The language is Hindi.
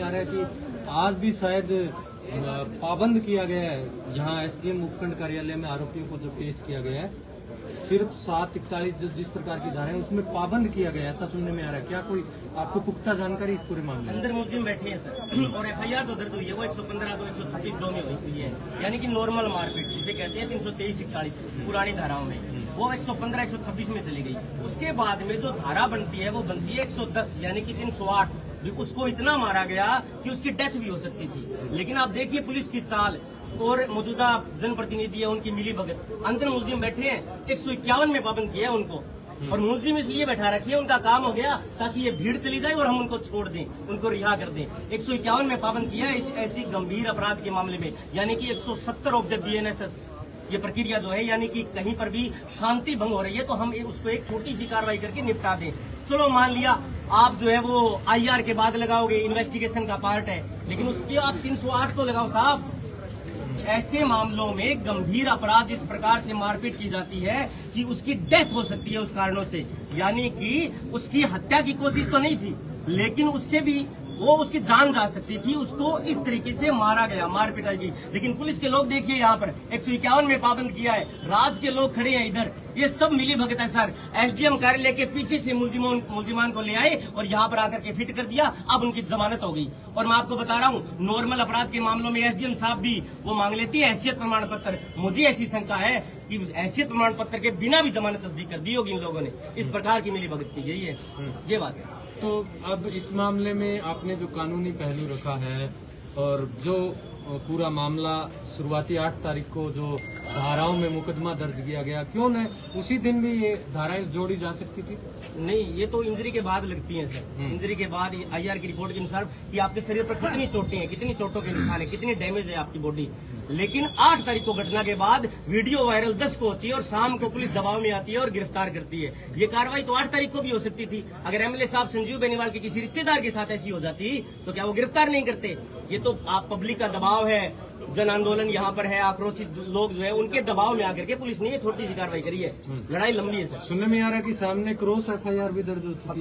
आ रहा है कि आज भी शायद पाबंद किया गया है। यहाँ एसडीएम उपखंड कार्यालय में आरोपियों को जो पेश किया गया है, सिर्फ 741 जिस प्रकार की धारा है उसमें पाबंद किया गया है, ऐसा सुनने में आ रहा है। क्या कोई आपको पुख्ता जानकारी इस पूरे मामले में? अंदर मुलजिम बैठे हैं सर, और एफआईआर जो दर्ज हुई है वो 115 2 126 2 में हुई है, यानी कि नॉर्मल मारपीट जिसे कहते हैं 323 41 पुरानी धाराओं में, वो 115 126 में चली गई। उसके बाद में जो धारा बनती है वो बनती है 110 यानी कि 308। उसको इतना मारा गया कि उसकी डेथ भी हो सकती थी। लेकिन आप देखिए पुलिस की चाल और मौजूदा जनप्रतिनिधि है उनकी मिली भगत। अंदर मुलजिम बैठे हैं, 151 में पाबंद किया है उनको, और मुलजिम इसलिए बैठा रखी है, उनका काम हो गया ताकि ये भीड़ चली जाए और हम उनको छोड़ दें, उनको रिहा कर दें। 151 में पाबंद किया है इस ऐसी गंभीर अपराध के मामले में, यानी कि 170 ऑफ द BNSS ये प्रक्रिया जो है, यानी कि कहीं पर भी शांति भंग हो रही है तो हम उसको एक छोटी सी कार्रवाई करके निपटा दें। चलो मान लिया आप जो है वो IR के बाद लगाओगे, इन्वेस्टिगेशन का पार्ट है, लेकिन उस पर आप 308 तो लगाओ साहब। ऐसे मामलों में गंभीर अपराध इस प्रकार से मारपीट की जाती है कि उसकी डेथ हो सकती है उस कारणों से, यानी कि उसकी हत्या की कोशिश तो नहीं थी लेकिन उससे भी वो उसकी जान जा सकती थी। उसको इस तरीके से मारा गया, मार पिटाई की। लेकिन पुलिस के लोग देखिए यहाँ पर 151 में पाबंद किया है, राज के लोग खड़े हैं इधर, ये सब मिली भगत है सर। SDM कार्यालय के पीछे से मुलजिमान को ले आए और यहाँ पर आकर के फिट कर दिया, अब उनकी जमानत हो गई। और मैं आपको बता रहा हूँ नॉर्मल अपराध के मामलों में SDM साहब भी वो मांग लेती है हैसियत प्रमाण पत्र। मुझे ऐसी शंका है कि हैसियत प्रमाण पत्र के बिना भी जमानत तस्दीक कर दी होगी इन लोगों ने। इस प्रकार की मिली भगत की यही है, ये बात है। तो अब इस मामले में आपने जो कानूनी पहलू रखा है और जो पूरा मामला शुरुआती 8 तारीख को जो धाराओं में मुकदमा दर्ज किया गया, क्यों न उसी दिन भी ये धाराएं जोड़ी जा सकती थी? नहीं, ये तो इंजरी के बाद लगती हैं सर। इंजरी के बाद IR की रिपोर्ट के अनुसार कि आपके शरीर पर कितनी चोटें हैं, कितनी चोटों के निशान है, कितनी डैमेज है आपकी बॉडी। लेकिन 8 तारीख को घटना के बाद वीडियो वायरल 10 को होती है और शाम को पुलिस दबाव में आती है और गिरफ्तार करती है। ये कार्रवाई तो 8 तारीख को भी हो सकती थी। अगर MLA साहब संजीव बेनीवाल के किसी रिश्तेदार के साथ ऐसी हो जाती तो क्या वो गिरफ्तार नहीं करते? ये तो आप पब्लिक का दबाव है, जन आंदोलन यहाँ पर है, आक्रोशित लोग जो है उनके दबाव में आकर के पुलिस ने ये छोटी सी कार्रवाई करी है। लड़ाई लंबी है सर। सुनने में आ रहा है कि सामने क्रॉस FIR भी दर्ज हो चुकी है।